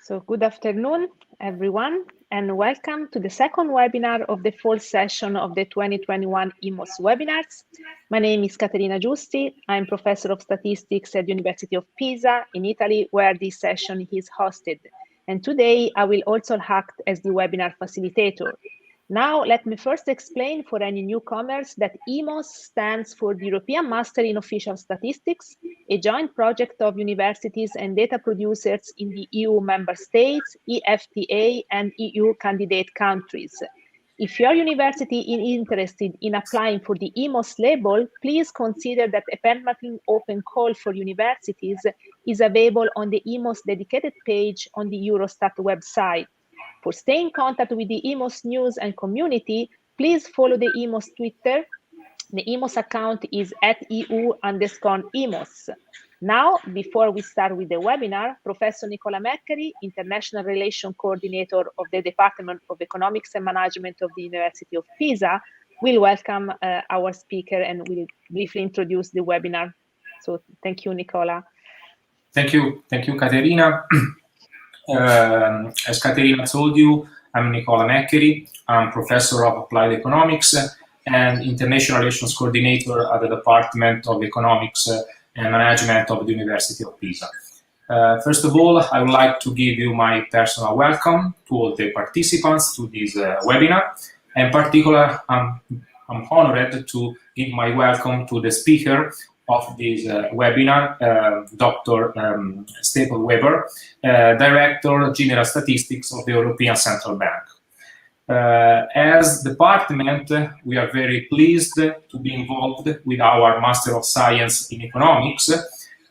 So good afternoon, everyone, and welcome to the second webinar of the fourth session of the 2021 EMOS webinars. My name is Caterina Giusti. I'm Professor of Statistics at the University of Pisa in Italy, where this session is hosted. And today I will also act as the webinar facilitator. Now, let me first explain for any newcomers that EMOS stands for the European Master in Official Statistics, a joint project of universities and data producers in the EU member states, EFTA, and EU candidate countries. If your university is interested in applying for the EMOS label, please consider that a permanent open call for universities is available on the EMOS dedicated page on the Eurostat website. For staying in contact with the EMOS news and community, please follow the EMOS Twitter. The EMOS account is @EU_EMOS. Now, before we start with the webinar, Professor Nicola Maccheri, International Relations Coordinator of the Department of Economics and Management of the University of Pisa, will welcome our speaker and will briefly introduce the webinar. So thank you, Nicola. Thank you, Caterina. As Caterina told you, I'm Nicola Maccheri. I'm Professor of Applied Economics and International Relations Coordinator at the Department of Economics and Management of the University of Pisa. First of all, I would like to give you my personal welcome to all the participants to this webinar. In particular, I'm honored to give my welcome to the speaker of this webinar, Dr. Stephen Weber, Director General Statistics of the European Central Bank. As department, we are very pleased to be involved with our Master of Science in Economics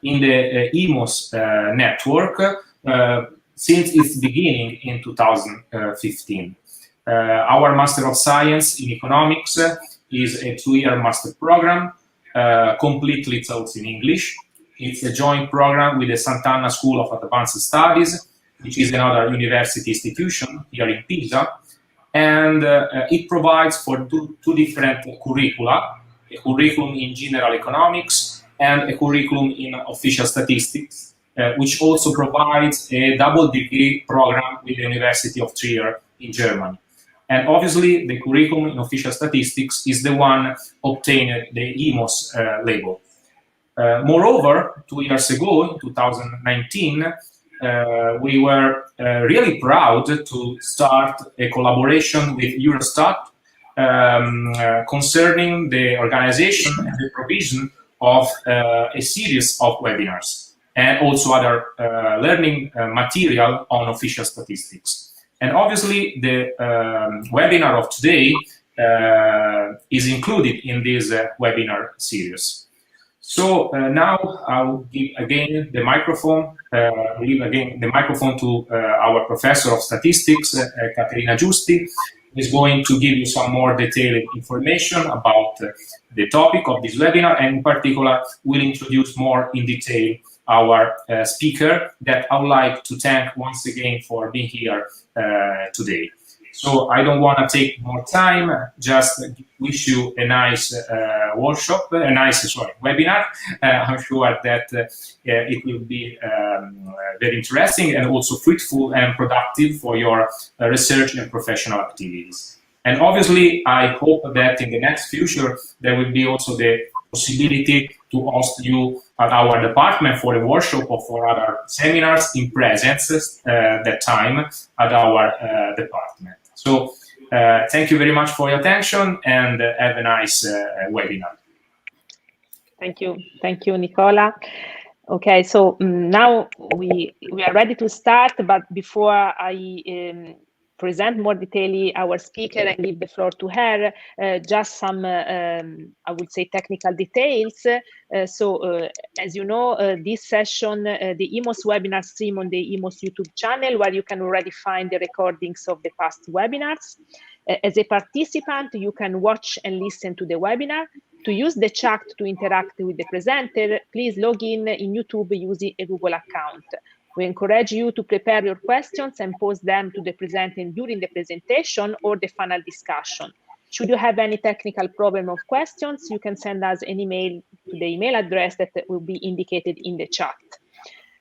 in the EMOS network since its beginning in 2015. Our Master of Science in Economics is a 2-year master program, completely taught in English. It's a joint program with the Sant'Anna School of Advanced Studies, which is another university institution here in Pisa, and it provides for two different curricula, a curriculum in general economics and a curriculum in official statistics, which also provides a double degree program with the University of Trier in Germany. And obviously, the curriculum in official statistics is the one obtained the EMOS label. Moreover, 2 years ago, in 2019, we were really proud to start a collaboration with Eurostat concerning the organization and the provision of a series of webinars and also other learning material on official statistics. And obviously, the webinar of today is included in this webinar series. So now I'll give again the microphone, to our Professor of Statistics, Caterina Giusti, who is going to give you some more detailed information about the topic of this webinar, and in particular, will introduce more in detail our speaker that I would like to thank once again for being here today. So I don't want to take more time, just wish you a nice webinar. I'm sure that it will be very interesting and also fruitful and productive for your research and professional activities. And obviously, I hope that in the next future, there will be also the possibility to host you at our department for a workshop or for other seminars in presence that time at our department. So thank you very much for your attention and have a nice webinar. Thank you, Nicola. Okay, so now we are ready to start, but before I present more detailedly our speaker and give the floor to her, just some, I would say, technical details. As you know, this session, the EMOS webinar stream on the EMOS YouTube channel, where you can already find the recordings of the past webinars. As a participant, you can watch and listen to the webinar. To use the chat to interact with the presenter, please log in YouTube using a Google account. We encourage you to prepare your questions and post them to the presenter during the presentation or the final discussion. Should you have any technical problem or questions, you can send us an email to the email address that will be indicated in the chat.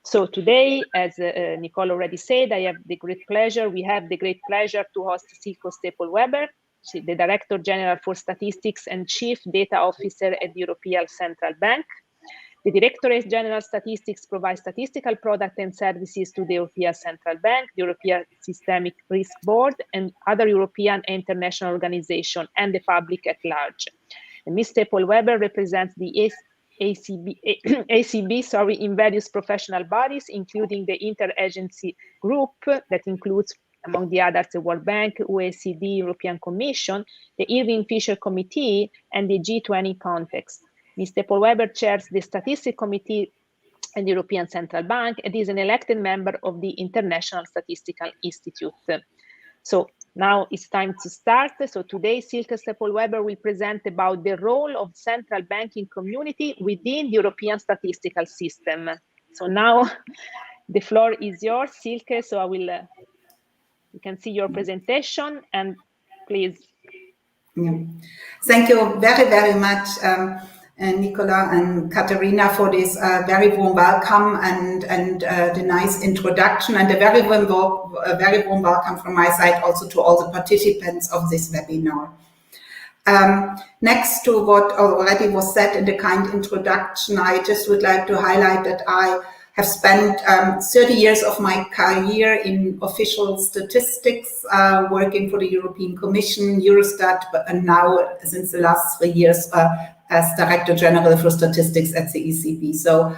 So today, as Nicole already said, we have the great pleasure to host Silke Stapel-Weber, the Director General for Statistics and Chief Data Officer at the European Central Bank. The Directorate General Statistics provides statistical products and services to the European Central Bank, the European Systemic Risk Board, and other European and international organizations, and the public at large. And Ms. Stapel-Weber represents the ECB in various professional bodies, including the Interagency Group that includes, among the others, the World Bank, OECD, European Commission, the Irving Fisher Committee, and the G20 context. Ms. Stapel-Weber chairs the Statistics Committee at the European Central Bank and is an elected member of the International Statistical Institute. So now it's time to start. So today, Silke Stapel-Weber will present about the role of central banking community within the European statistical system. So now the floor is yours, Silke. So I will, you can see your presentation, and please. Thank you very, very much, Nicola and Katerina, for this very warm welcome and the nice introduction, and a very warm welcome from my side also to all the participants of this webinar. Next to what already was said in the kind introduction, I just would like to highlight that I have spent 30 years of my career in official statistics, working for the European Commission, Eurostat, and now since the last 3 years as Director General for Statistics at the ECB. So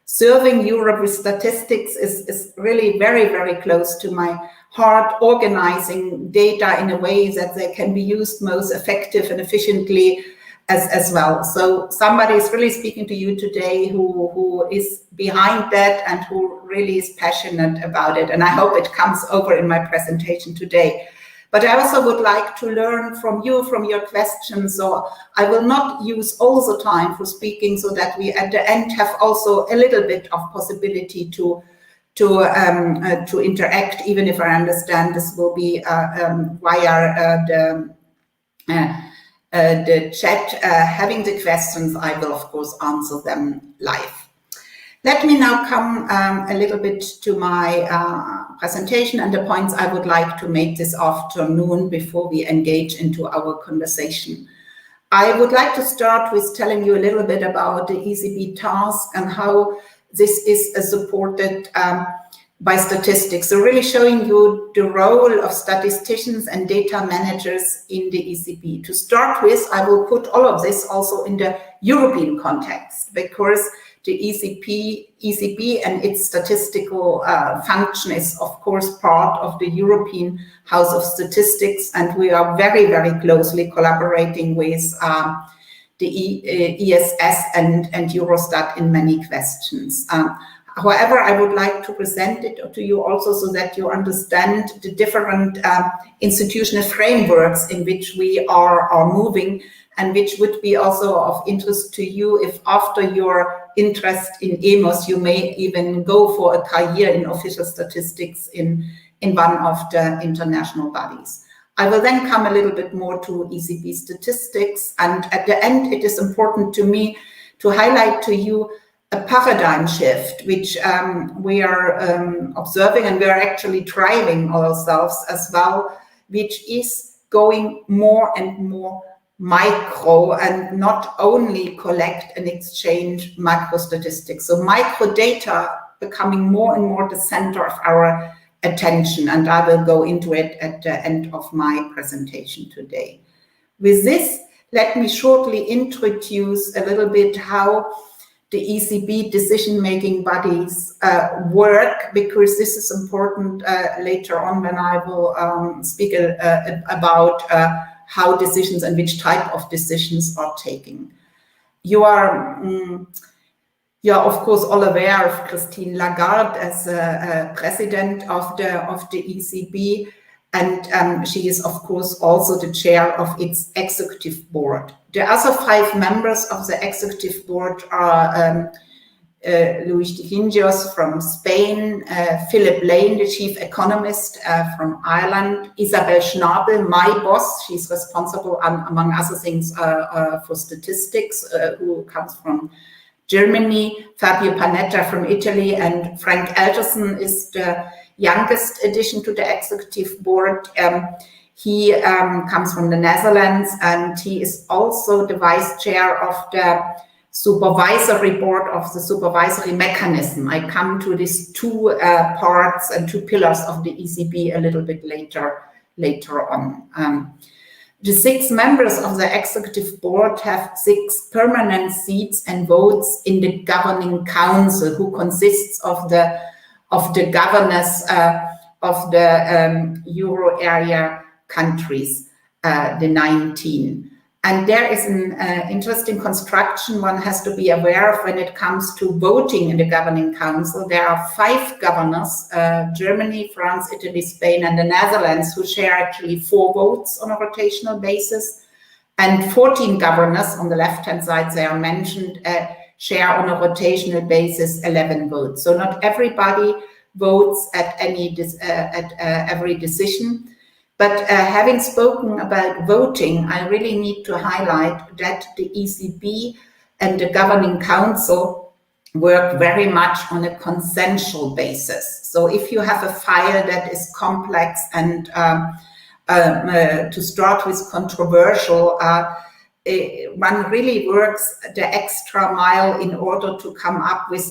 serving Europe with statistics is really very, very close to my heart, organizing data in a way that they can be used most effective and efficiently as well. So somebody is really speaking to you today who is behind that and who really is passionate about it. And I hope it comes over in my presentation today. But I also would like to learn from you, from your questions. So I will not use all the time for speaking, so that we at the end have also a little bit of possibility to interact, even if I understand this will be via the chat. Having the questions, I will of course answer them live. Let me now come a little bit to my presentation and the points I would like to make this afternoon before we engage into our conversation. I would like to start with telling you a little bit about the ECB Tasks and how this is supported by statistics. So really showing you the role of statisticians and data managers in the ECB. To start with, I will put all of this also in the European context, because the ECB and its statistical function is, of course, part of the European House of Statistics, and we are very, very closely collaborating with the ESS and Eurostat in many questions. However, I would like to present it to you also so that you understand the different institutional frameworks in which we are moving, and which would be also of interest to you if after your interest in EMOS, you may even go for a career in official statistics in one of the international bodies. I will then come a little bit more to ECB statistics, and at the end it is important to me to highlight to you a paradigm shift which we are observing, and we are actually driving ourselves as well, which is going more and more micro and not only collect and exchange macro statistics. So micro data becoming more and more the center of our attention, and I will go into it at the end of my presentation today. With this, let me shortly introduce a little bit how the ECB decision-making bodies work, because this is important later on when I will speak about how decisions and which type of decisions are taken. You are of course all aware of Christine Lagarde as president of the ECB, and she is of course also the chair of its executive board. The other 5 members of the executive board are Luis de Guindos from Spain, Philip Lane, the chief economist from Ireland, Isabel Schnabel, my boss, she's responsible among other things for statistics, who comes from Germany, Fabio Panetta from Italy, and Frank Alderson is the youngest addition to the executive board. He comes from the Netherlands, and he is also the vice chair of the supervisory board of the supervisory mechanism. I come to these two parts and two pillars of the ECB a little bit later on. The 6 members of the executive board have 6 permanent seats and votes in the governing council, who consists of the governors of the Euro area countries, the 19. And there is an interesting construction one has to be aware of when it comes to voting in the governing council. There are 5 governors, Germany, France, Italy, Spain, and the Netherlands, who share actually 4 votes on a rotational basis. And 14 governors, on the left-hand side, they are mentioned, share on a rotational basis 11 votes. So not everybody votes at every decision. But having spoken about voting, I really need to highlight that the ECB and the governing council work very much on a consensual basis. So if you have a file that is complex and to start with controversial, one really works the extra mile in order to come up with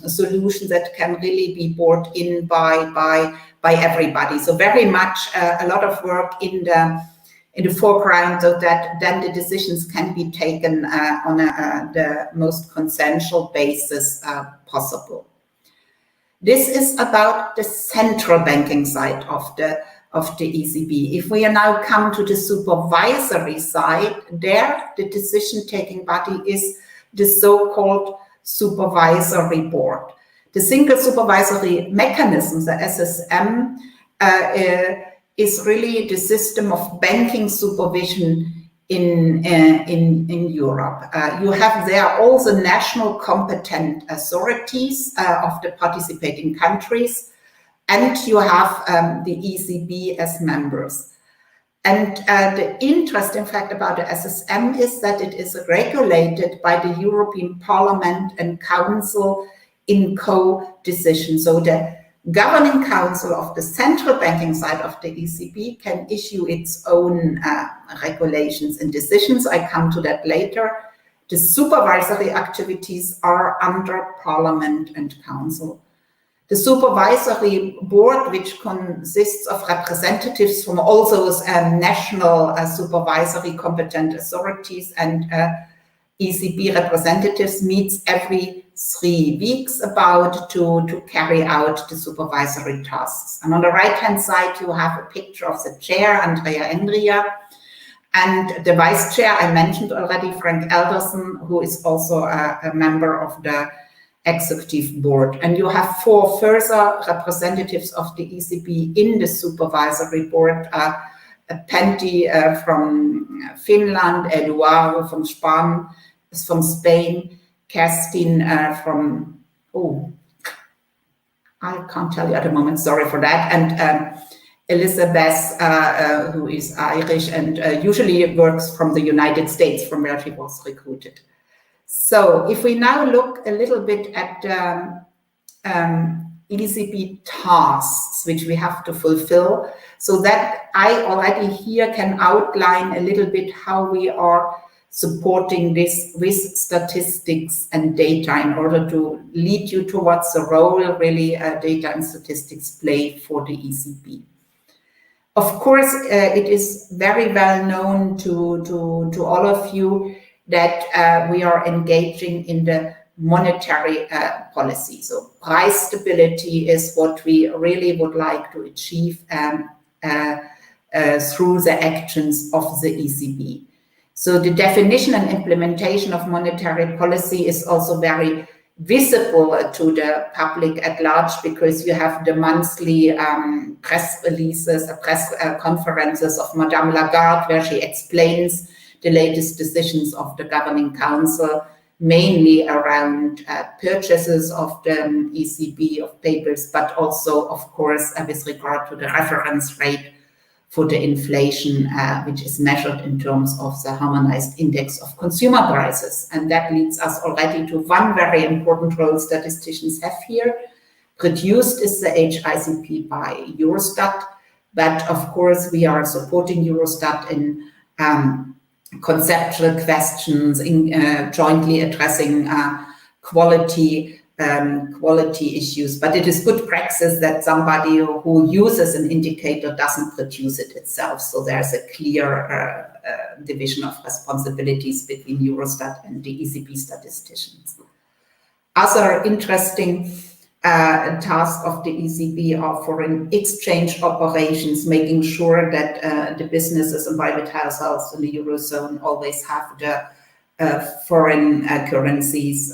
solutions that can really be brought in by everybody. So very much a lot of work in the foreground, so that then the decisions can be taken on the most consensual basis possible. This is about the central banking side of the ECB. If we now come to the supervisory side, there the decision-taking body is the so-called supervisory board. The single supervisory mechanism, the SSM, is really the system of banking supervision in Europe. You have there all the national competent authorities of the participating countries, and you have the ECB as members. And the interest, in fact, about the SSM is that it is regulated by the European Parliament and Council in co-decision. So the governing council of the central banking side of the ECB can issue its own regulations and decisions. I come to that later. The supervisory activities are under Parliament and Council. The supervisory board, which consists of representatives from all those national supervisory competent authorities and ECB representatives, meets every 3 weeks about to carry out the supervisory tasks. And on the right-hand side, you have a picture of the chair, Andrea Enria, and the vice chair, I mentioned already, Frank Alderson, who is also a member of the executive board. And you have 4 further representatives of the ECB in the supervisory board, Pentti from Finland, Eduardo from Spain, Kerstin from, I can't tell you at the moment, sorry for that, and Elizabeth, who is Irish and usually works from the United States, from where she was recruited. So if we now look a little bit at ECB tasks, which we have to fulfill, so that I already here can outline a little bit how we are supporting this with statistics and data in order to lead you towards the role really data and statistics play for the ECB. Of course, it is very well known to all of you that we are engaging in the monetary policy. So price stability is what we really would like to achieve through the actions of the ECB. So the definition and implementation of monetary policy is also very visible to the public at large, because you have the monthly press releases, press conferences of Madame Lagarde, where she explains the latest decisions of the governing council, mainly around purchases of the ECB of papers, but also, of course, with regard to the reference rate for the inflation, which is measured in terms of the harmonized index of consumer prices. And that leads us already to one very important role statisticians have here. Produced is the HICP by Eurostat, but of course we are supporting Eurostat in conceptual questions, in jointly addressing quality issues. But it is good practice that somebody who uses an indicator doesn't produce it itself. So there's a clear division of responsibilities between Eurostat and the ECB statisticians. Other interesting tasks of the ECB are foreign exchange operations, making sure that the businesses and private households in the Eurozone always have the foreign currencies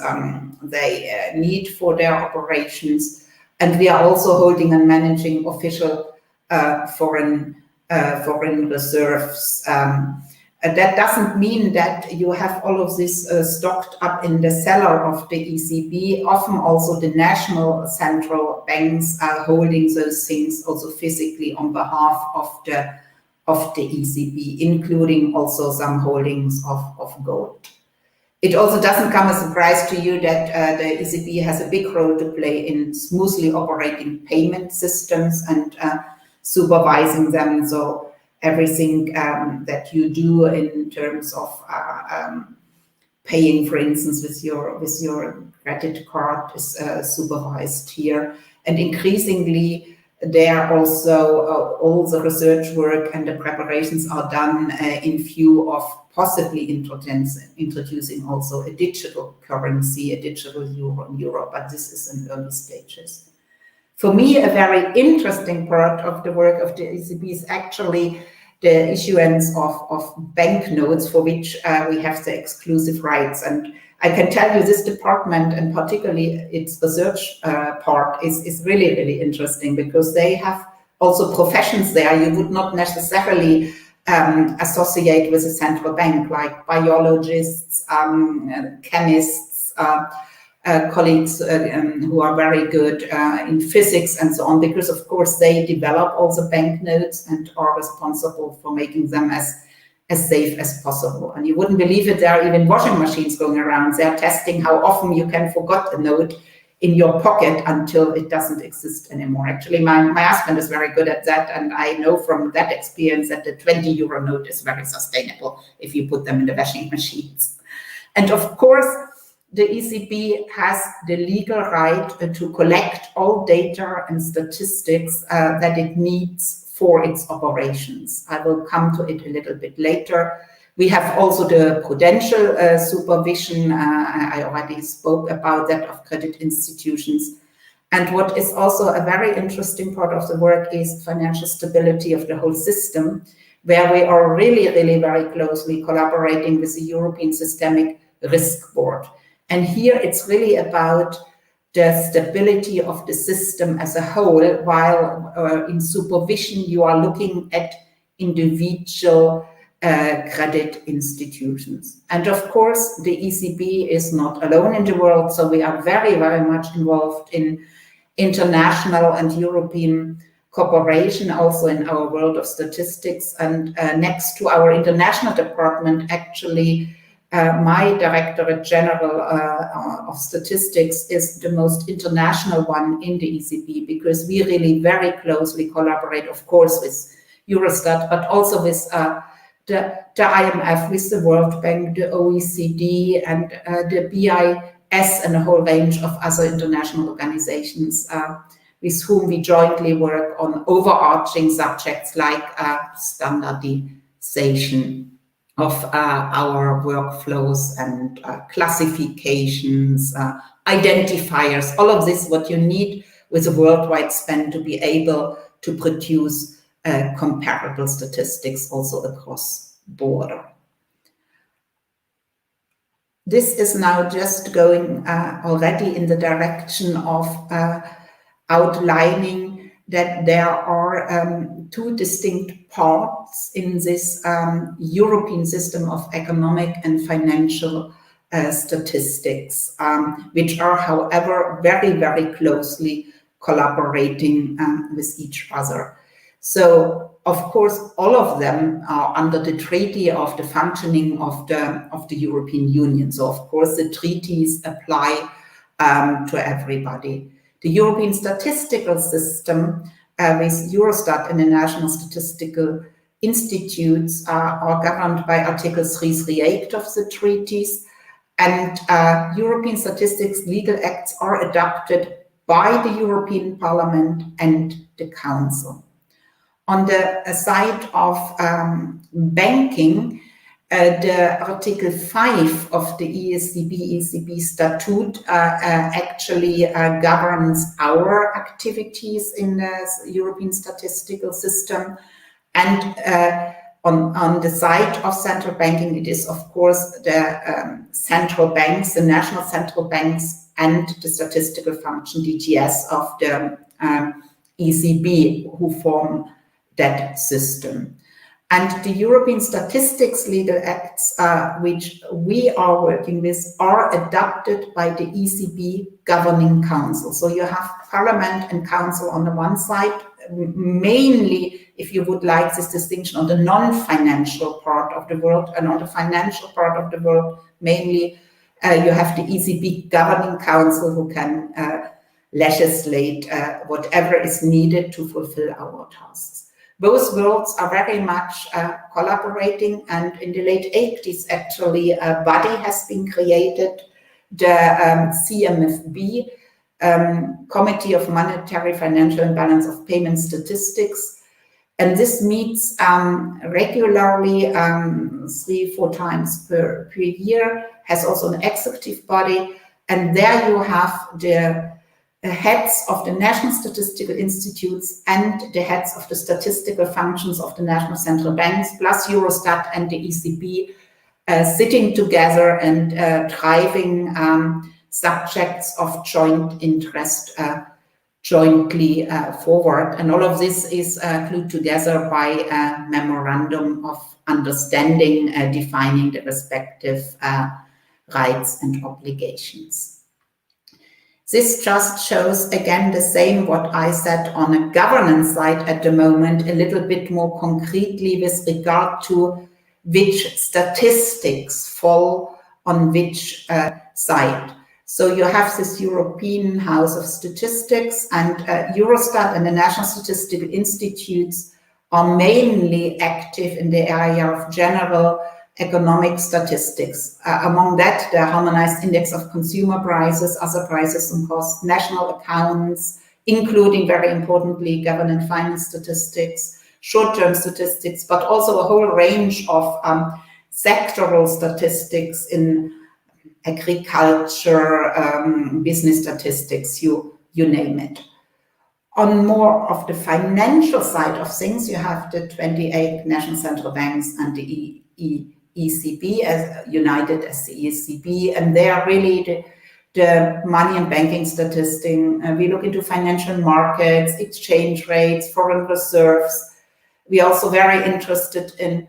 they need for their operations. And we are also holding and managing official foreign reserves. That doesn't mean that you have all of this stocked up in the cellar of the ECB. Often also the national central banks are holding those things also physically on behalf of the ECB, including also some holdings of gold. It also doesn't come as a surprise to you that the ECB has a big role to play in smoothly operating payment systems and supervising them. So everything that you do in terms of paying, for instance, with your credit card is supervised here. And increasingly, there also all the research work and the preparations are done in view of possibly introducing also a digital currency, a digital euro in Europe, but this is in early stages. For me, a very interesting part of the work of the ECB is actually the issuance of banknotes for which we have the exclusive rights. And I can tell you this department, and particularly its research part, is really, really interesting because they have also professions there you would not necessarily associate with a central bank, like biologists, chemists, colleagues who are very good in physics and so on, because of course they develop all the banknotes and are responsible for making them as safe as possible. And you wouldn't believe it, there are even washing machines going around. They're testing how often you can forget a note in your pocket until it doesn't exist anymore. Actually, my husband is very good at that, and I know from that experience that the 20 euro note is very sustainable if you put them in the washing machines. And of course, the ECB has the legal right to collect all data and statistics that it needs for its operations. I will come to it a little bit later. We have also the prudential supervision. I already spoke about that, of credit institutions. And what is also a very interesting part of the work is financial stability of the whole system, where we are really, really very closely collaborating with the European Systemic Risk Board. And here it's really about the stability of the system as a whole, while in supervision you are looking at individual credit institutions. And of course, the ECB is not alone in the world, so we are very, very much involved in international and European cooperation, also in our world of statistics. And next to our international department, actually, my Directorate General of Statistics is the most international one in the ECB, because we really very closely collaborate, of course, with Eurostat, but also with the IMF, with the World Bank, the OECD, and the BIS, and a whole range of other international organizations with whom we jointly work on overarching subjects like standardization of our workflows and classifications, identifiers, all of this, what you need with a worldwide span to be able to produce comparable statistics also across border. This is now just going already in the direction of outlining that there are two distinct parts in this European system of economic and financial statistics, which are, however, very, very closely collaborating with each other. So of course, all of them are under the treaty of the functioning of the European Union. So, of course, the treaties apply to everybody. The European statistical system with Eurostat and the national statistical institutes are governed by Article 338 of the treaties, and European statistics legal acts are adopted by the European Parliament and the Council. On the side of banking, the Article 5 of the ECB Statute actually governs our activities in the European statistical system. And on the side of central banking, it is, of course, the central banks, the national central banks, and the statistical function, DGS, of the ECB, who form that system. And the European Statistics Legal Acts, which we are working with, are adopted by the ECB Governing Council. So you have Parliament and Council on the one side, mainly, if you would like this distinction, on the non-financial part of the world, and on the financial part of the world, mainly you have the ECB Governing Council, who can legislate whatever is needed to fulfill our tasks. Both worlds are very much collaborating, and in the late 80s, actually, a body has been created, the CMFB, Committee of Monetary, Financial and Balance of Payment Statistics. And this meets regularly 3-4 times per year, has also an executive body, and there you have the heads of the national statistical institutes and the heads of the statistical functions of the national central banks, plus Eurostat and the ECB, sitting together and driving subjects of joint interest jointly forward. And all of this is glued together by a memorandum of understanding defining the respective rights and obligations. This just shows, again, the same what I said on a governance side at the moment, a little bit more concretely with regard to which statistics fall on which side. So you have this European House of Statistics, and Eurostat and the National Statistical Institutes are mainly active in the area of general economic statistics. Among that, the harmonized index of consumer prices, other prices and costs, national accounts, including, very importantly, government finance statistics, short-term statistics, but also a whole range of sectoral statistics in agriculture, business statistics, you name it. On more of the financial side of things, you have the 28 national central banks and the ECB, as united as the ECB, and they are really the money and banking statistics. We look into financial markets, exchange rates, foreign reserves. We are also very interested in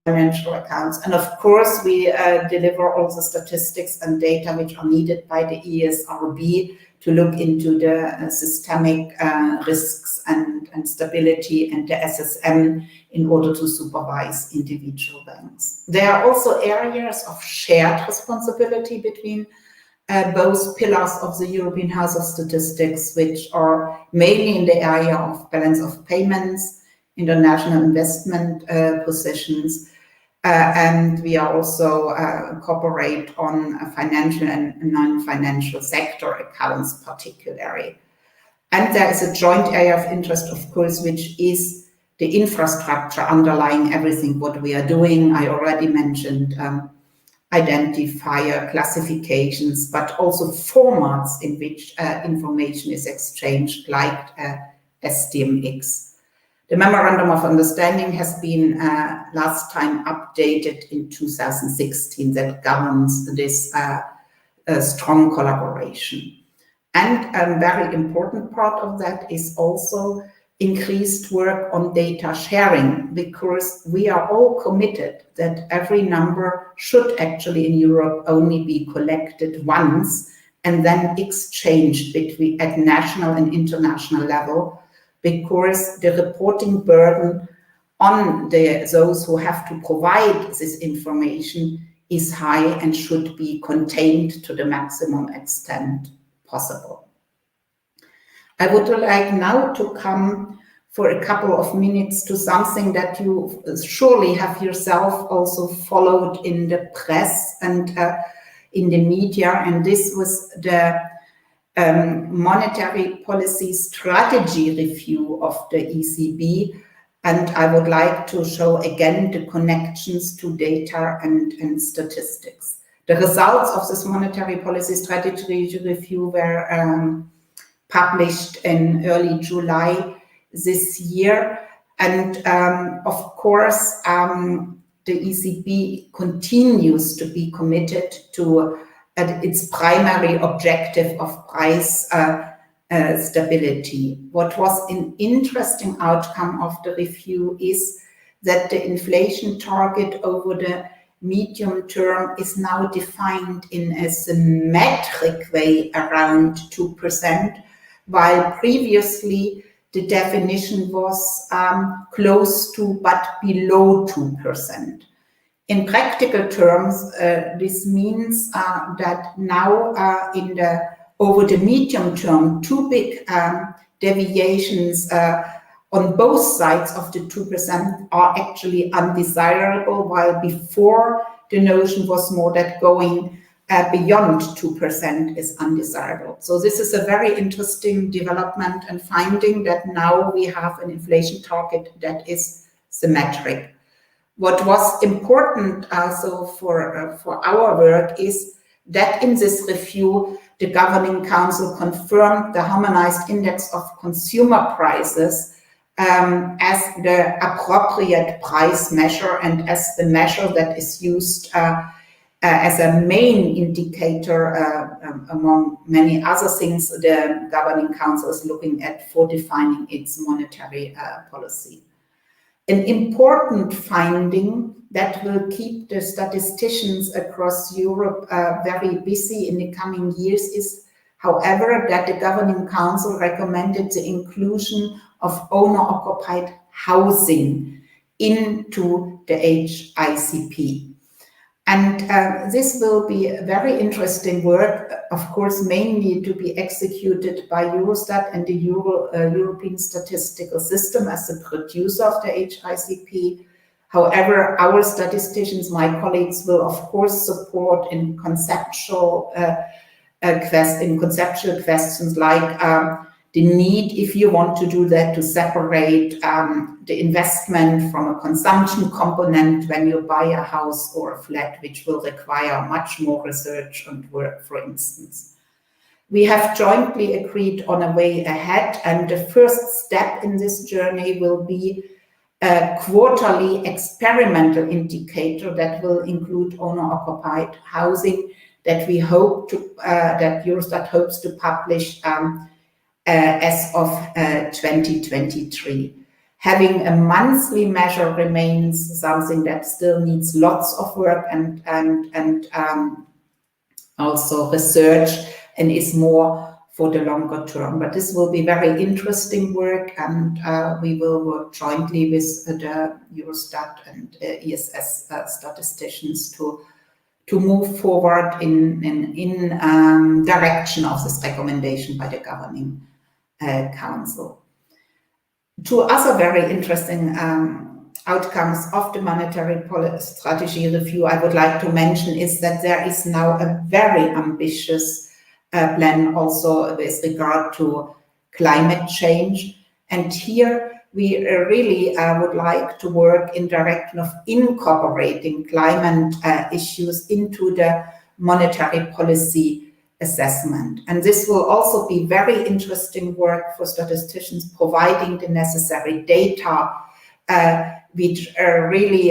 financial accounts, and of course we deliver all the statistics and data which are needed by the ESRB to look into the systemic risks and stability, and the SSM in order to supervise individual banks. There are also areas of shared responsibility between both pillars of the European House of Statistics, which are mainly in the area of balance of payments, international investment positions, and we are also cooperate on financial and non-financial sector accounts particularly. And there is a joint area of interest, of course, which is the infrastructure underlying everything what we are doing. I already mentioned identifier classifications, but also formats in which information is exchanged, like SDMX. The Memorandum of Understanding has been last time updated in 2016 that governs this strong collaboration. And a very important part of that is also increased work on data sharing, because we are all committed that every number should actually in Europe only be collected once and then exchanged between at national and international level, because the reporting burden on those who have to provide this information is high and should be contained to the maximum extent possible. I would like now to come for a couple of minutes to something that you surely have yourself also followed in the press and in the media, and this was the monetary policy strategy review of the ECB. And I would like to show again the connections to data and statistics. The results of this monetary policy strategy review were published in early July this year. And of course, the ECB continues to be committed to its primary objective of price stability. What was an interesting outcome of the review is that the inflation target over the medium term is now defined in a symmetric way around 2%, while previously the definition was close to but below 2%. In practical terms, this means that now over the medium term, too big deviations on both sides of the 2% are actually undesirable, while before the notion was more that going beyond 2% is undesirable. So this is a very interesting development and finding that now we have an inflation target that is symmetric. What was important also for our work is that in this review, the Governing Council confirmed the harmonized index of consumer prices as the appropriate price measure and as the measure that is used as a main indicator among many other things the Governing Council is looking at for defining its monetary policy. An important finding that will keep the statisticians across Europe very busy in the coming years is, however, that the Governing Council recommended the inclusion of owner-occupied housing into the HICP. And this will be a very interesting work, of course, mainly to be executed by Eurostat and the European Statistical System as the producer of the HICP. However, our statisticians, my colleagues, will of course support in conceptual questions like the need, if you want to do that, to separate the investment from a consumption component when you buy a house or a flat, which will require much more research and work, for instance. We have jointly agreed on a way ahead, and the first step in this journey will be a quarterly experimental indicator that will include owner-occupied housing that we hope to, that Eurostat hopes to publish as of 2023. Having a monthly measure remains something that still needs lots of work and also research, and is more for the longer term. But this will be very interesting work, and we will work jointly with the Eurostat and ESS statisticians to move forward in direction of this recommendation by the Governing Council. Two other very interesting outcomes of the monetary policy strategy review I would like to mention is that there is now a very ambitious plan also with regard to climate change. And here we really would like to work in direction of incorporating climate issues into the monetary policy assessment. And this will also be very interesting work for statisticians, providing the necessary data which really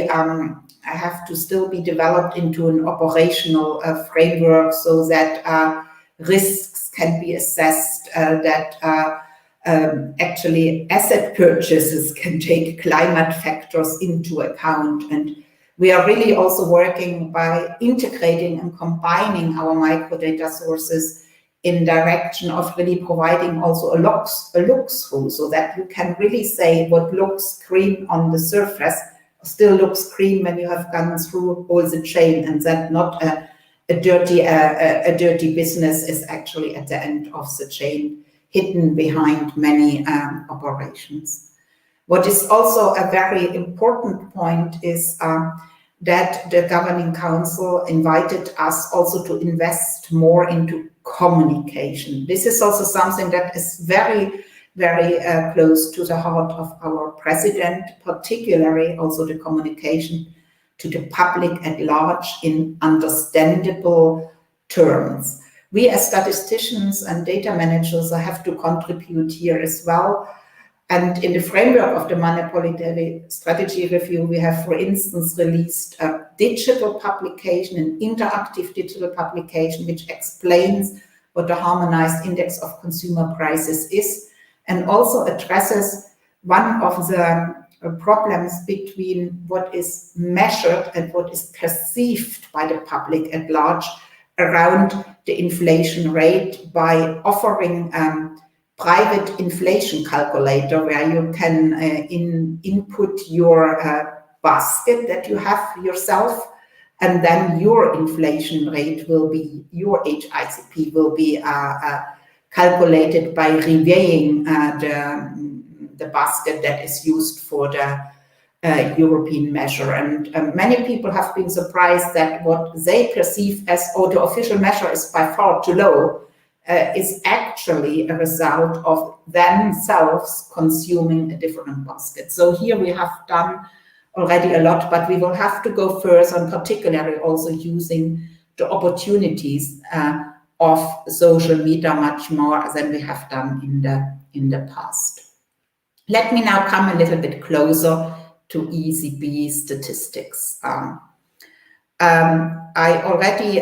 have to still be developed into an operational framework so that risks can be assessed, that actually asset purchases can take climate factors into account. And we are really also working by integrating and combining our microdata sources in direction of really providing also a look-through, so that you can really say what looks green on the surface still looks green when you have gone through all the chain, and that not a dirty business is actually at the end of the chain, hidden behind many operations. What is also a very important point is that the Governing Council invited us also to invest more into communication. This is also something that is very, very close to the heart of our president, particularly also the communication to the public at large in understandable terms. We as statisticians and data managers have to contribute here as well. And in the framework of the Monetary Strategy Review, we have, for instance, released a digital publication, an interactive digital publication, which explains what the harmonized index of consumer prices is, and also addresses one of the problems between what is measured and what is perceived by the public at large around the inflation rate by offering private inflation calculator, where you can input your basket that you have yourself, and then your inflation rate will be, your HICP will be calculated by reweighing the basket that is used for the European measure. And many people have been surprised that what they perceive as, oh, the official measure is by far too low, is actually a result of themselves consuming a different basket. So here we have done already a lot, but we will have to go further, and particularly also using the opportunities of social media much more than we have done in the past. Let me now come a little bit closer to ECB statistics. I already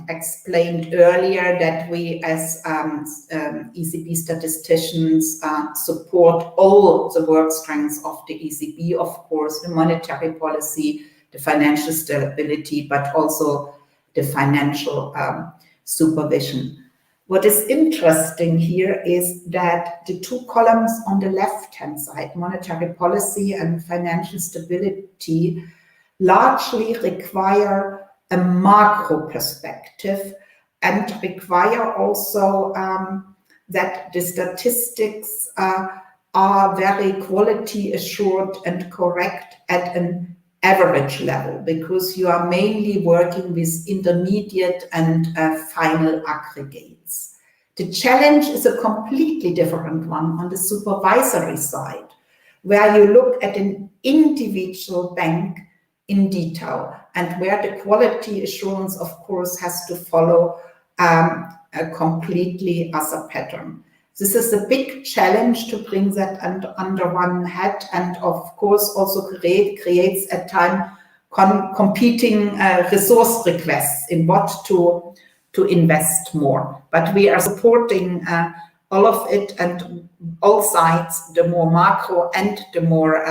explained earlier that we as ECB statisticians support all the work strengths of the ECB, of course, the monetary policy, the financial stability, but also the financial supervision. What is interesting here is that the two columns on the left-hand side, monetary policy and financial stability, largely require a macro perspective and require also that the statistics are very quality assured and correct at an average level, because you are mainly working with intermediate and final aggregates. The challenge is a completely different one on the supervisory side, where you look at an individual bank in detail, and where the quality assurance, of course, has to follow a completely other pattern. This is a big challenge to bring that under one hat, and of course also creates at times competing resource requests in what to invest more. But we are supporting all of it, and all sides, the more macro and the more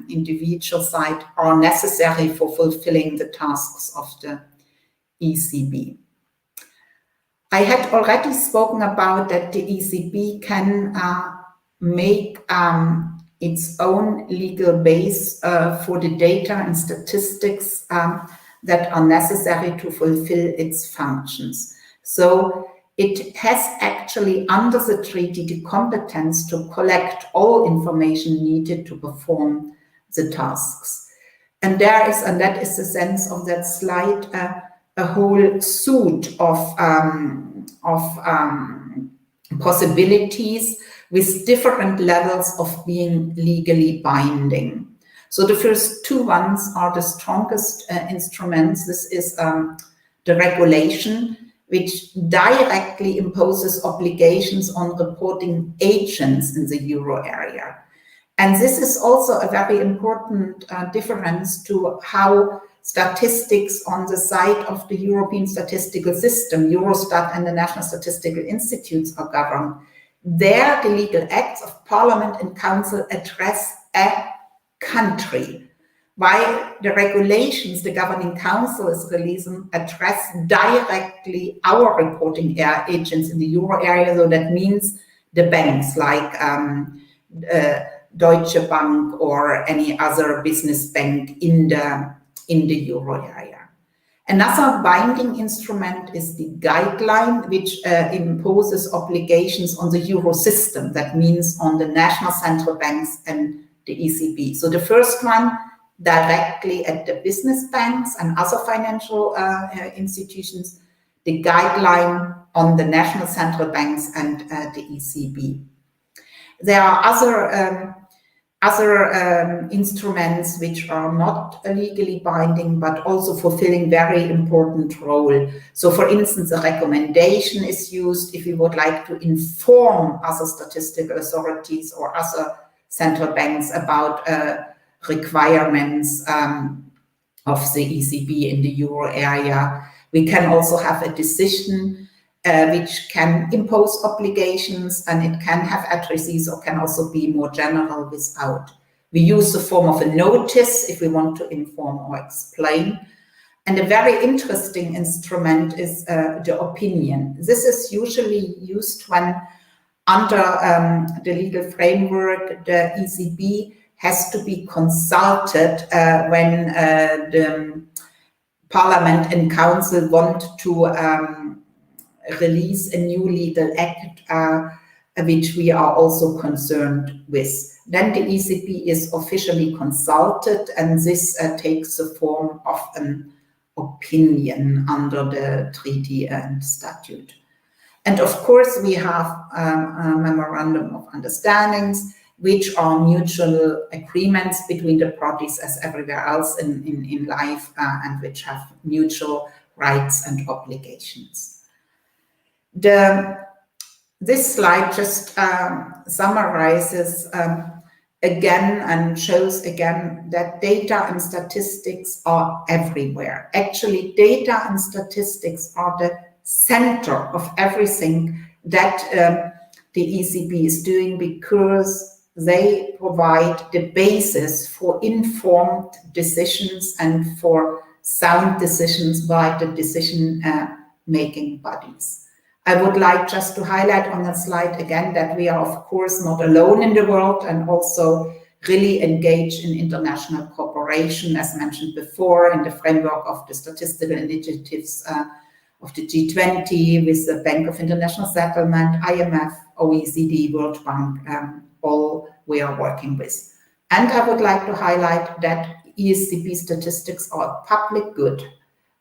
individual side, are necessary for fulfilling the tasks of the ECB. I had already spoken about that the ECB can make its own legal base for the data and statistics that are necessary to fulfill its functions. So it has actually, under the treaty, the competence to collect all information needed to perform the tasks. And that is the sense of that slide, a whole suite of possibilities with different levels of being legally binding. So the first two ones are the strongest instruments. This is the regulation, which directly imposes obligations on reporting agents in the euro area. And this is also a very important difference to how statistics on the side of the European statistical system, Eurostat and the national statistical institutes, are governed. There, the legal acts of Parliament and Council address a country, why the regulations the Governing Council is releasing address directly our reporting agents in the euro area. So that means the banks like Deutsche Bank or any other business bank in the euro area. Another binding instrument is the guideline, which imposes obligations on the euro system. That means on the national central banks and the ECB. So the first one directly at the business banks and other financial institutions, the guideline on the national central banks and the ECB. There are other instruments which are not legally binding, but also fulfilling very important role. So for instance, a recommendation is used if you would like to inform other statistical authorities or other central banks about requirements of the ECB in the euro area. We can also have a decision which can impose obligations, and it can have addressees or can also be more general without. We use the form of a notice if we want to inform or explain. And a very interesting instrument is the opinion. This is usually used when under the legal framework, the ECB has to be consulted when the Parliament and Council want to release a new legal act, which we are also concerned with. Then the ECB is officially consulted, and this takes the form of an opinion under the treaty and statute. And of course, we have a memorandum of understandings, which are mutual agreements between the parties as everywhere else in life, and which have mutual rights and obligations. This slide just summarizes again and shows again that data and statistics are everywhere. Actually, data and statistics are the center of everything that the ECB is doing, because they provide the basis for informed decisions and for sound decisions by the decision-making bodies. I would like just to highlight on that slide again that we are, of course, not alone in the world, and also really engaged in international cooperation, as mentioned before, in the framework of the statistical initiatives of the G20, with the Bank of International Settlement, IMF, OECD, World Bank, all we are working with. And I would like to highlight that ECB statistics are a public good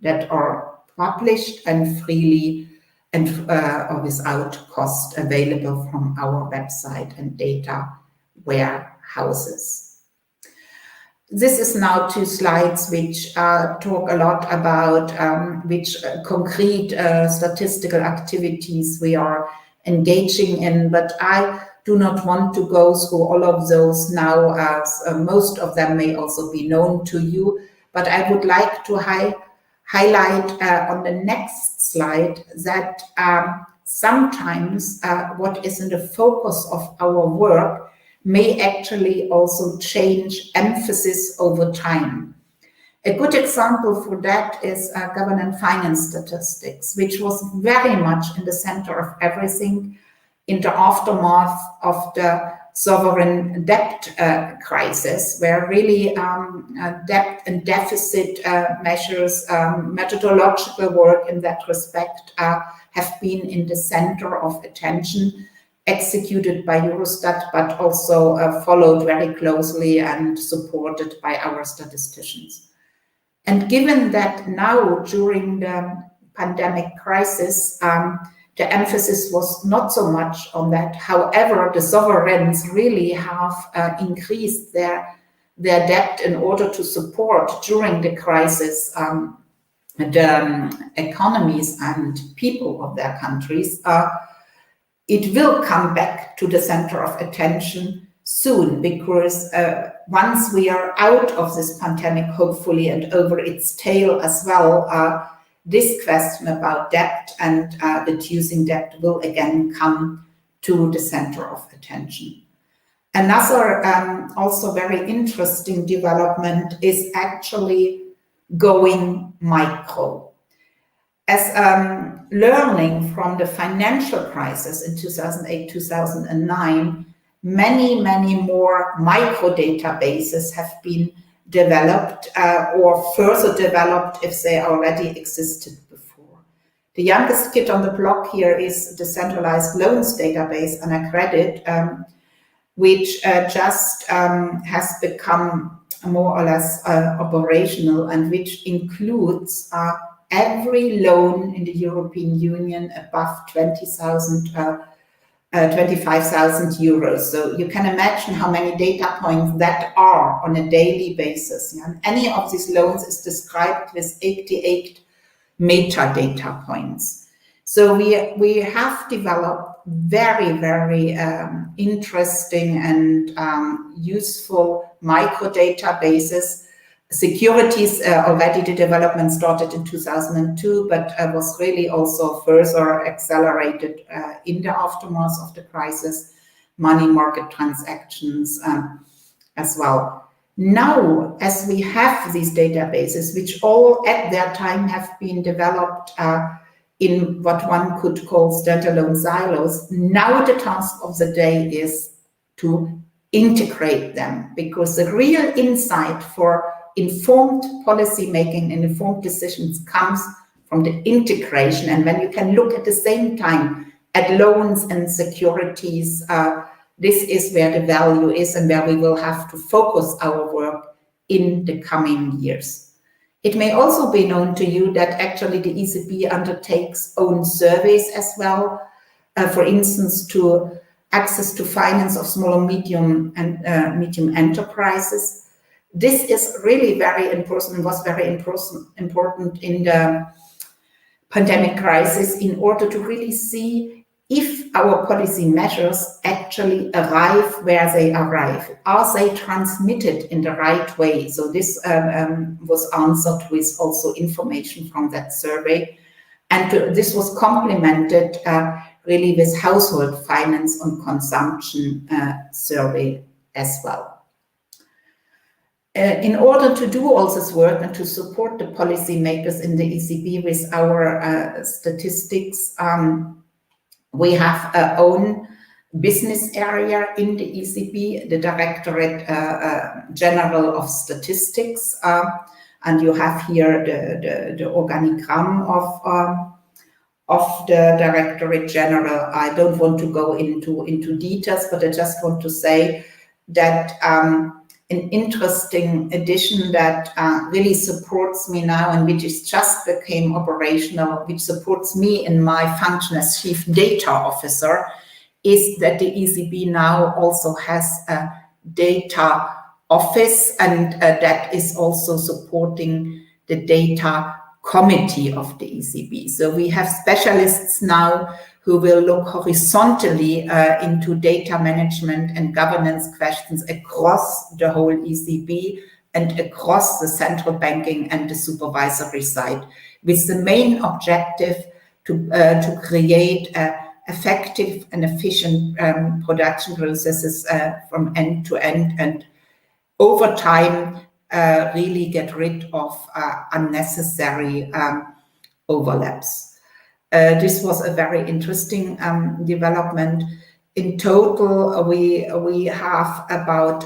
that are published and freely and or without cost available from our website and data warehouses. This is now 2 slides which talk a lot about which concrete statistical activities we are engaging in, but I do not want to go through all of those now, as most of them may also be known to you, but I would like to highlight on the next slide that sometimes what is in the focus of our work may actually also change emphasis over time. A good example for that is government finance statistics, which was very much in the center of everything in the aftermath of the sovereign debt crisis, where really debt and deficit measures, methodological work in that respect have been in the center of attention, executed by Eurostat, but also followed very closely and supported by our statisticians. And given that now, during the pandemic crisis, the emphasis was not so much on that. However, the sovereigns really have increased their debt in order to support, during the crisis, the economies and people of their countries. It will come back to the center of attention soon, because once we are out of this pandemic, hopefully, and over its tail as well, this question about debt and reducing debt will again come to the center of attention. Another also very interesting development is actually going micro. As learning from the financial crisis in 2008-2009, many more micro databases have been developed or further developed if they already existed before. The youngest kid on the block here is the centralized loans database, Anacredit, which just has become more or less operational, and which includes every loan in the European Union above 25,000 euros. So you can imagine how many data points that are on a daily basis. And any of these loans is described with 88 metadata points. So we have developed very interesting and useful micro databases. Securities, already the development started in 2002, but was really also further accelerated in the aftermath of the crisis, money market transactions as well. Now, as we have these databases, which all at their time have been developed in what one could call standalone silos, now the task of the day is to integrate them, because the real insight for informed policy making and informed decisions comes from the integration. And when you can look at the same time at loans and securities, this is where the value is and where we will have to focus our work in the coming years. It may also be known to you that actually the ECB undertakes own surveys as well, for instance, to access to finance of small and medium enterprises. This is really very important and was very important in the pandemic crisis, in order to really see if our policy measures actually arrive where they arrive. Are they transmitted in the right way? So this was answered with also information from that survey. And this was complemented really with household finance and consumption survey as well. In order to do all this work and to support the policymakers in the ECB with our statistics, we have our own business area in the ECB, the Directorate General of Statistics, and you have here the organigram of the Directorate General. I don't want to go into details, but I just want to say that an interesting addition that really supports me now, and which is just became operational, which supports me in my function as Chief Data Officer, is that the ECB now also has a data office, and that is also supporting the data committee of the ECB. So we have specialists now who will look horizontally into data management and governance questions across the whole ECB and across the central banking and the supervisory side, with the main objective to create effective and efficient production processes from end to end, and over time really get rid of unnecessary overlaps. This was a very interesting development. In total, we have about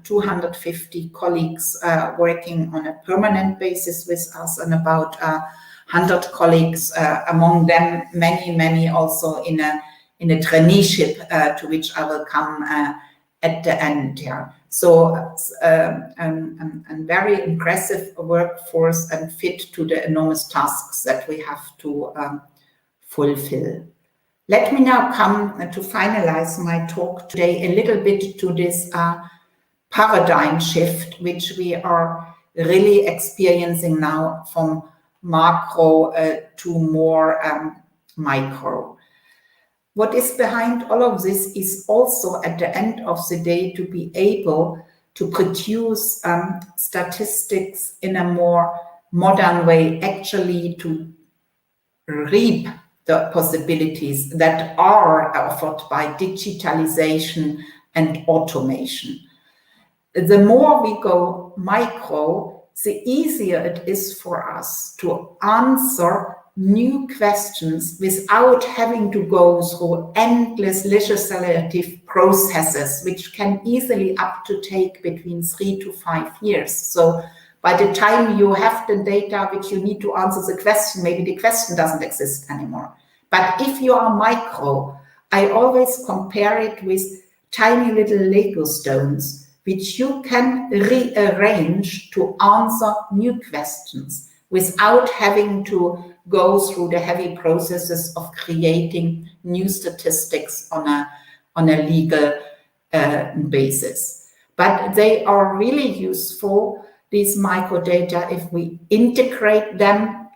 250 colleagues working on a permanent basis with us, and about 100 colleagues, among them many also in a traineeship, to which I will come at the end here. So a very impressive workforce and fit to the enormous tasks that we have to fulfill. Let me now come to finalize my talk today a little bit to this paradigm shift, which we are really experiencing now from macro to more micro. What is behind all of this is also at the end of the day to be able to produce statistics in a more modern way, actually to reap the possibilities that are offered by digitalization and automation. The more we go micro, the easier it is for us to answer new questions without having to go through endless legislative processes, which can easily up to take between 3 to 5 years. So by the time you have the data which you need to answer the question, maybe the question doesn't exist anymore. But if you are micro, I always compare it with tiny little Lego stones, which you can rearrange to answer new questions without having to go through the heavy processes of creating new statistics on a legal basis. But they are really useful, these microdata, if we integrate them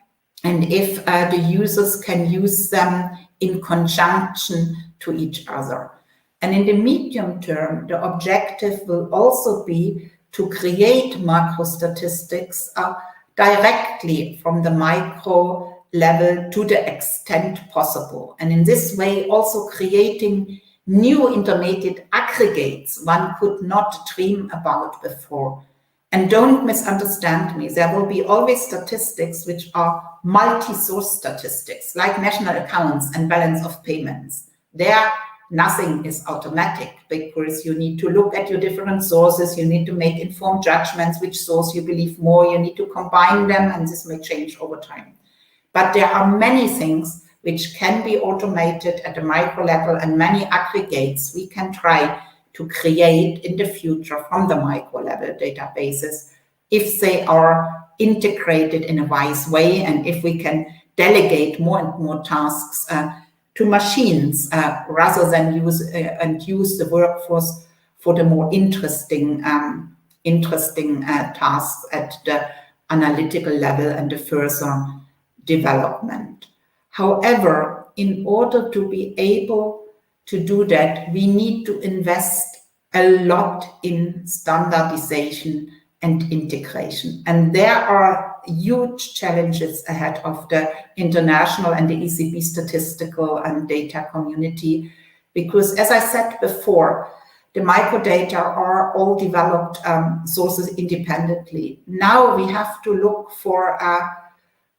and if the users can use them in conjunction to each other. And in the medium term, the objective will also be to create macro statistics directly from the micro level to the extent possible. And in this way, also creating new intermediate aggregates one could not dream about before. And don't misunderstand me, there will be always statistics which are multi-source statistics, like national accounts and balance of payments. There, nothing is automatic because you need to look at your different sources, you need to make informed judgments, which source you believe more, you need to combine them, and this may change over time. But there are many things which can be automated at the micro level and many aggregates we can try to create in the future from the micro level databases if they are integrated in a wise way and if we can delegate more and more tasks to machines rather than use the workforce for the more interesting tasks at the analytical level and the further development. However, in order to be able to do that, we need to invest a lot in standardization and integration. And there are huge challenges ahead of the international and the ECB statistical and data community, because as I said before, the microdata are all developed sources independently. Now we have to look for a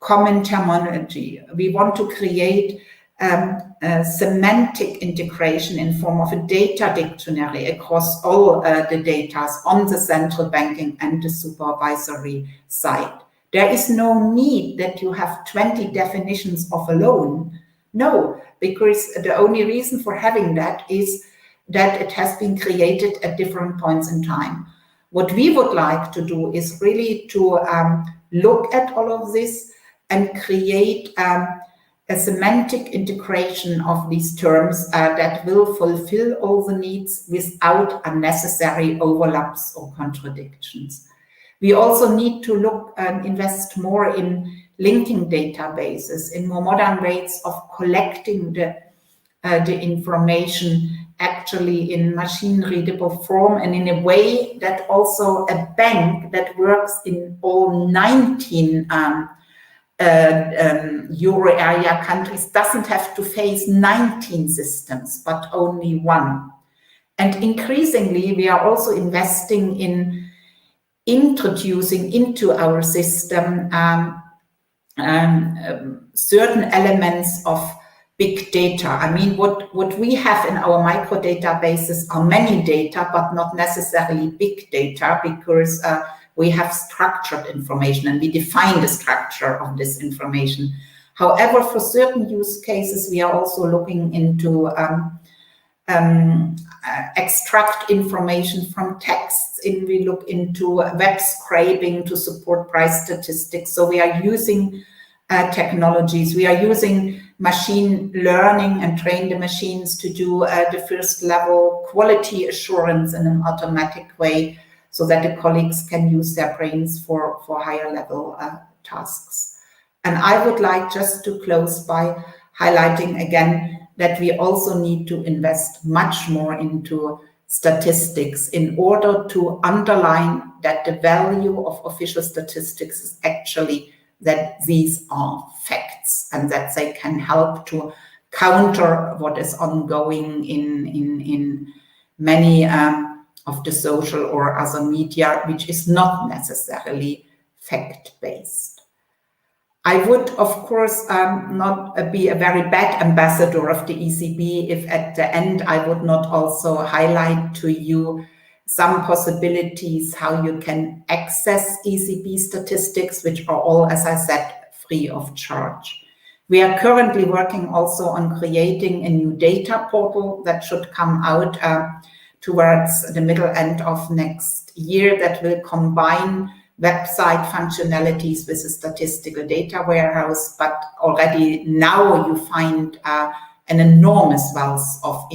common terminology. We want to create a semantic integration in form of a data dictionary across all the data on the central banking and the supervisory side. There is no need that you have 20 definitions of a loan. No, because the only reason for having that is that it has been created at different points in time. What we would like to do is really to look at all of this and create a semantic integration of these terms that will fulfill all the needs without unnecessary overlaps or contradictions. We also need to look and invest more in linking databases, in more modern ways of collecting the information actually in machine-readable form and in a way that also a bank that works in all 19 Euro area countries doesn't have to face 19 systems, but only one. And increasingly, we are also investing in introducing into our system certain elements of big data. I mean, what we have in our micro databases are many data, but not necessarily big data, because we have structured information and we define the structure of this information. However, for certain use cases, we are also looking into extract information from texts, and we look into web scraping to support price statistics. So we are using technologies, we are using machine learning and train the machines to do the first level quality assurance in an automatic way, so that the colleagues can use their brains for higher level tasks. And I would like just to close by highlighting again that we also need to invest much more into statistics in order to underline that the value of official statistics is actually that these are facts and that they can help to counter what is ongoing in many of the social or other media, which is not necessarily fact-based. I would, of course, not be a very bad ambassador of the ECB if at the end I would not also highlight to you some possibilities how you can access ECB statistics, which are all, as I said, free of charge. We are currently working also on creating a new data portal that should come out towards the middle end of next year that will combine website functionalities with a statistical data warehouse, but already now you find an enormous wealth of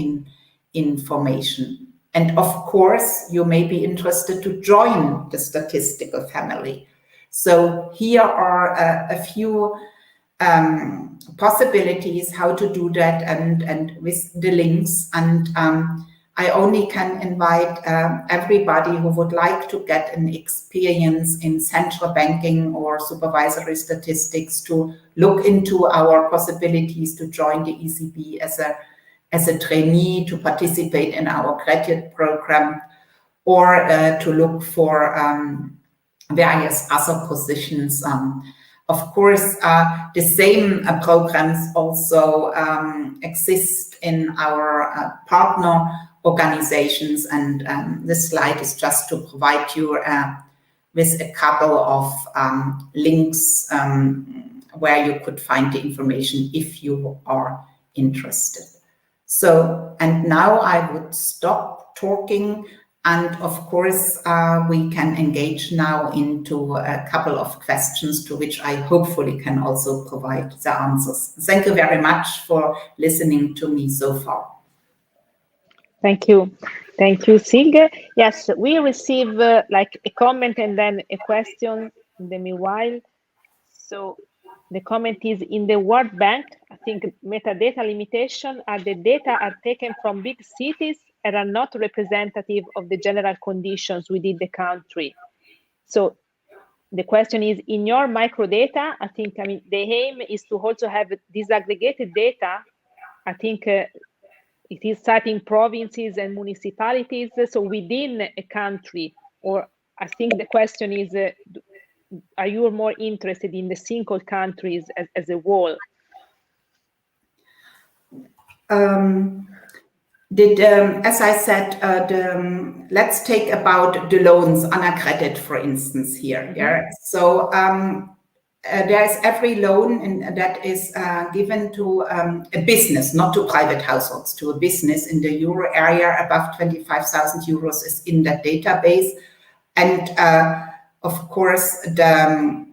information. And of course, you may be interested to join the statistical family. So here are a few possibilities how to do that and with the links. And I only can invite everybody who would like to get an experience in central banking or supervisory statistics to look into our possibilities to join the ECB as a trainee, to participate in our graduate program, or to look for various other positions. Of course, the same programs also exist in our partner organizations, and this slide is just to provide you with a couple of links where you could find the information if you are interested. So, and now I would stop talking, and of course we can engage now into a couple of questions to which I hopefully can also provide the answers. Thank you very much for listening to me so far. Thank you. Thank you, Silke. Yes, we receive like a comment and then a question in the meanwhile. So the comment is, in the World Bank, I think metadata limitation are the data are taken from big cities and are not representative of the general conditions within the country. So the question is, in your microdata, I mean, the aim is to also have disaggregated data. I think it is citing provinces and municipalities, so within a country, or I think the question is, are you more interested in the single countries as a whole? As I said, let's take about the loans, Anna-Credit, for instance, here. Yeah. So there is every loan that is given to a business, not to private households, to a business in the euro area above 25,000 euros is in that database. And of course, the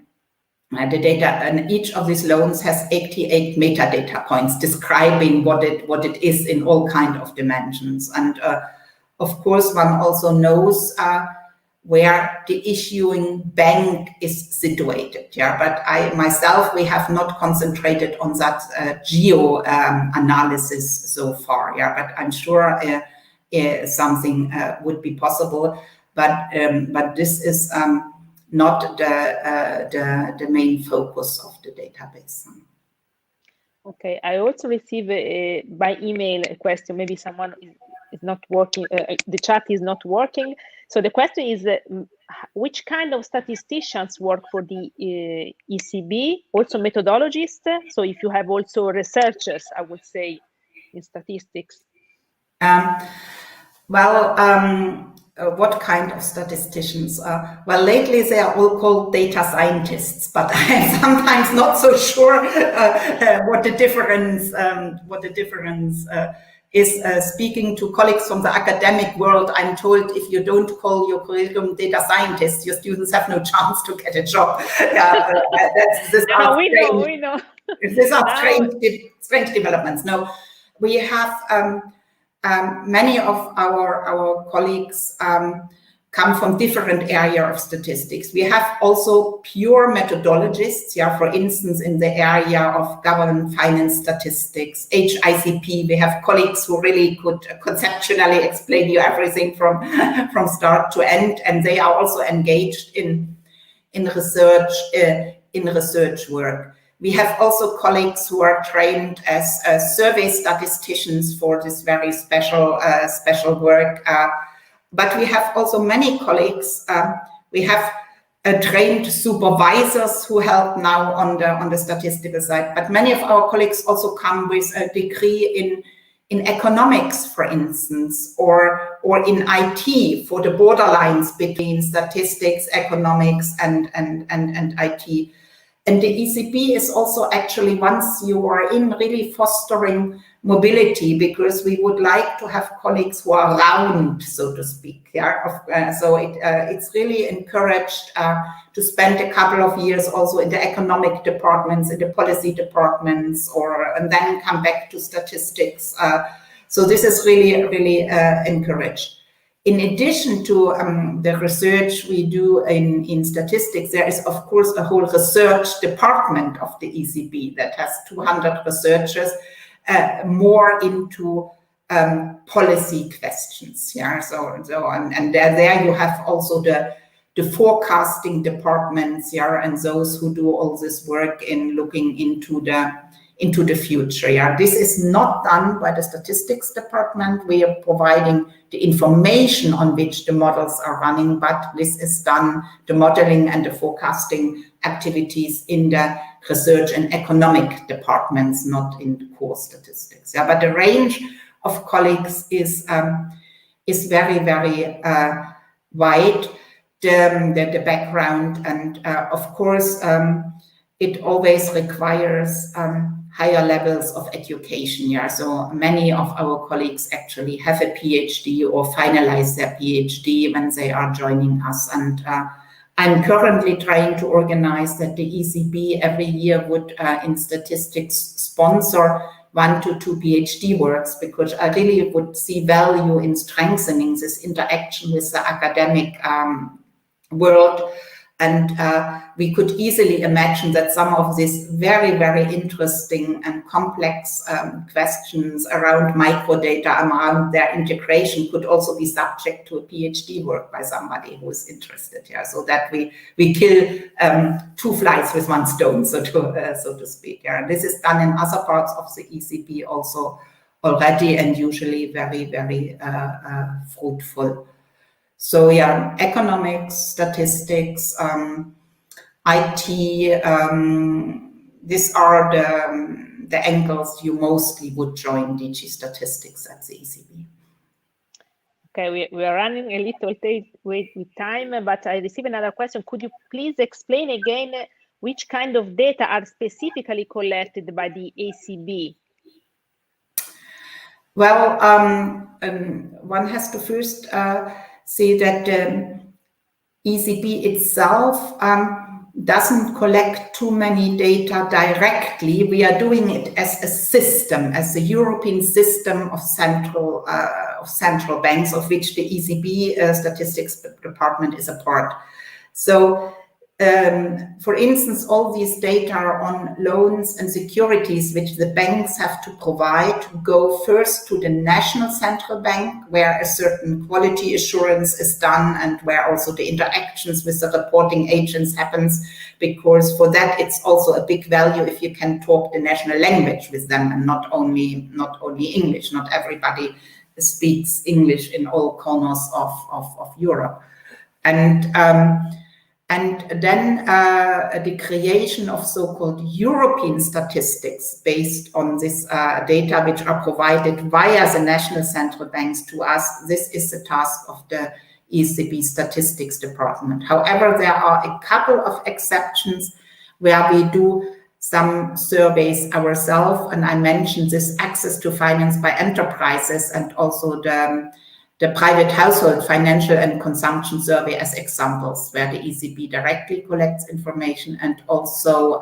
data, and each of these loans has 88 metadata points describing what it is in all kind of dimensions. And of course, one also knows where the issuing bank is situated. Yeah, but I myself, we have not concentrated on that geo analysis so far. Yeah, but I'm sure something would be possible. But this is not the main focus of the database. Okay, I also received by email a question. Maybe someone is not working. The chat is not working. So the question is, which kind of statisticians work for the ECB? Also methodologists. So if you have also researchers, I would say, in statistics. What kind of statisticians? Well, lately they are all called data scientists, but I'm sometimes not so sure what the difference is. Speaking to colleagues from the academic world, I'm told if you don't call your curriculum data scientist, your students have no chance to get a job. We know. These are strange developments. No, we have. Many of our colleagues come from different areas of statistics. We have also pure methodologists, yeah, for instance, in the area of government finance statistics, HICP. We have colleagues who really could conceptually explain you everything from start to end, and they are also engaged in research work. We have also colleagues who are trained as survey statisticians for this very special work. But we have also many colleagues. We have trained supervisors who help now on the statistical side. But many of our colleagues also come with a degree in economics, for instance, or in IT for the borderlines between statistics, economics, and IT. And the ECB is also actually, once you are in, really fostering mobility, because we would like to have colleagues who are round, so to speak. Yeah, so it's really encouraged to spend a couple of years also in the economic departments, in the policy departments, and then come back to statistics. So this is really encouraged. In addition to the research we do in statistics, there is, of course, a whole research department of the ECB that has 200 researchers, more into policy questions. Yeah, and there you have also the forecasting departments, yeah, and those who do all this work in looking into the future. Yeah, this is not done by the statistics department. We are providing the information on which the models are running, but this is done, the modeling and the forecasting activities, in the research and economic departments, not in the core statistics. Yeah, but the range of colleagues is very wide. The background, and of course it always requires higher levels of education. Yeah, so many of our colleagues actually have a PhD or finalize their PhD when they are joining us. And I'm currently trying to organize that the ECB every year would, in statistics, sponsor 1 to 2 PhD works, because I really would see value in strengthening this interaction with the academic world. And we could easily imagine that some of these very interesting and complex questions around microdata, around their integration, could also be subject to a PhD work by somebody who is interested. Yeah, so that we kill 2 flies with 1 stone, so to speak. Yeah, and this is done in other parts of the ECB also already, and usually very fruitful. So yeah, economics, statistics, IT, these are the angles you mostly would join DG Statistics at the ECB. Okay, we are running a little with time, but I received another question. Could you please explain again which kind of data are specifically collected by the ECB? Well, one has to first see that ECB itself doesn't collect too many data directly. We are doing it as a system, as a European system of central banks, of which the ECB statistics department is a part. So, for instance, all these data on loans and securities which the banks have to provide go first to the national central bank, where a certain quality assurance is done and where also the interactions with the reporting agents happens, because for that it's also a big value if you can talk the national language with them, and not only English. Not everybody speaks English in all corners of Europe. And then the creation of so-called European statistics based on this data, which are provided via the national central banks to us. This is the task of the ECB Statistics Department. However, there are a couple of exceptions where we do some surveys ourselves, and I mentioned this access to finance by enterprises and also the private household financial and consumption survey as examples, where the ECB directly collects information and also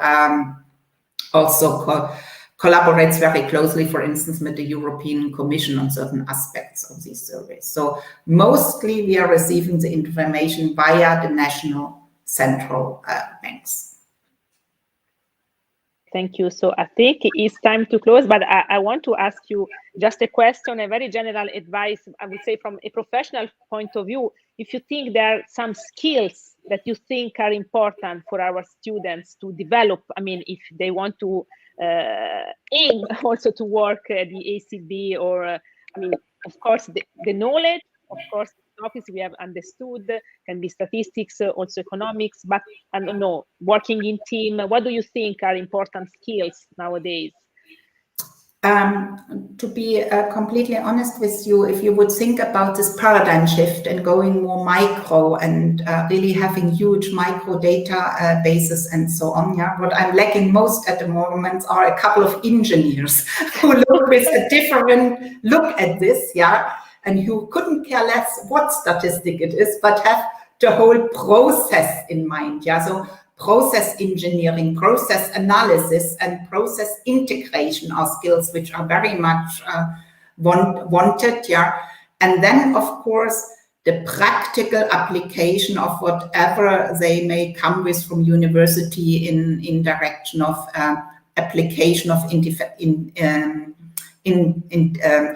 collaborates very closely, for instance, with the European Commission on certain aspects of these surveys. So mostly we are receiving the information via the national central banks. Thank you. So I think it's time to close, but I want to ask you just a question, a very general advice, I would say from a professional point of view, if you think there are some skills that you think are important for our students to develop, I mean, if they want to aim also to work at the ECB or, I mean, of course, the knowledge, of course, topics we have understood, can be statistics, also economics, but I don't know, working in team, what do you think are important skills nowadays? To be completely honest with you, if you would think about this paradigm shift and going more micro and really having huge micro data bases and so on, yeah, what I'm lacking most at the moment are a couple of engineers who look with a different look at this, yeah, and who couldn't care less what statistic it is, but have the whole process in mind, yeah. So process engineering, process analysis, and process integration are skills which are very much wanted, yeah. And then, of course, the practical application of whatever they may come with from university in direction of application of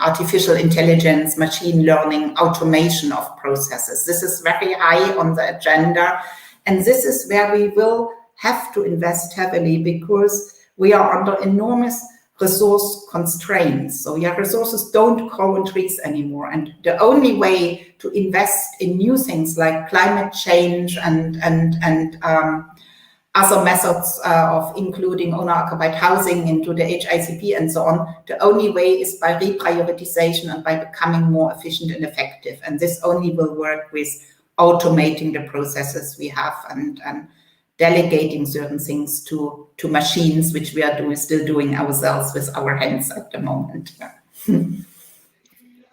artificial intelligence, machine learning, automation of processes. This is very high on the agenda. And this is where we will have to invest heavily because we are under enormous resource constraints. So yeah, resources don't grow on trees anymore. And the only way to invest in new things like climate change and other methods of including owner-occupied housing into the HICP and so on, the only way is by reprioritization and by becoming more efficient and effective. And this only will work with automating the processes we have and delegating certain things to machines, which we are still doing ourselves with our hands at the moment.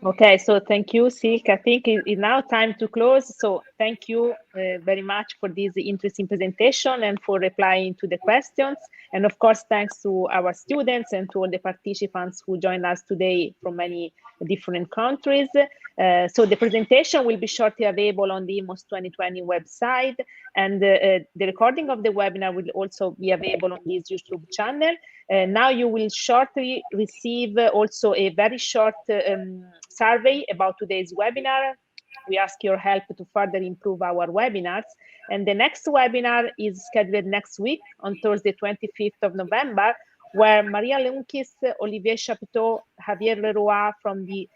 Okay, so thank you, Silke. I think it's now time to close. So thank you very much for this interesting presentation and for replying to the questions. And of course, thanks to our students and to all the participants who joined us today from many different countries. So the presentation will be shortly available on the IMOS 2020 website, and the recording of the webinar will also be available on this YouTube channel. Now you will shortly receive also a very short survey about today's webinar. We ask your help to further improve our webinars. And the next webinar is scheduled next week on Thursday, 25th of November, where Maria Lunkis, Olivier Chapiteau, Javier Leroy from the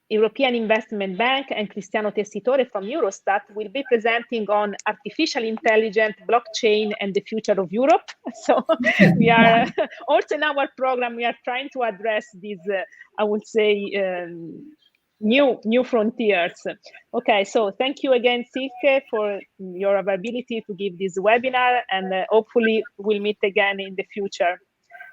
European Investment Bank and Cristiano Tessitore from Eurostat will be presenting on artificial intelligence, blockchain, and the future of Europe. So we are also in our program, we are trying to address these, I would say, new frontiers. Okay, so thank you again, Silke, for your ability to give this webinar, and hopefully we'll meet again in the future.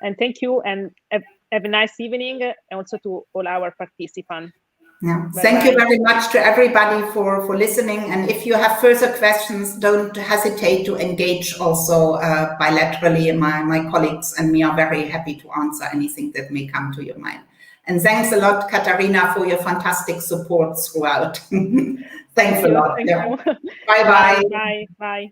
And thank you, and have a nice evening, and also to all our participants. Yeah. Thank you very much to everybody for listening. And if you have further questions, don't hesitate to engage also bilaterally. My colleagues and me are very happy to answer anything that may come to your mind. And thanks a lot, Katarina, for your fantastic support throughout. Thanks a lot. Thank you. Bye-bye. Bye. Bye.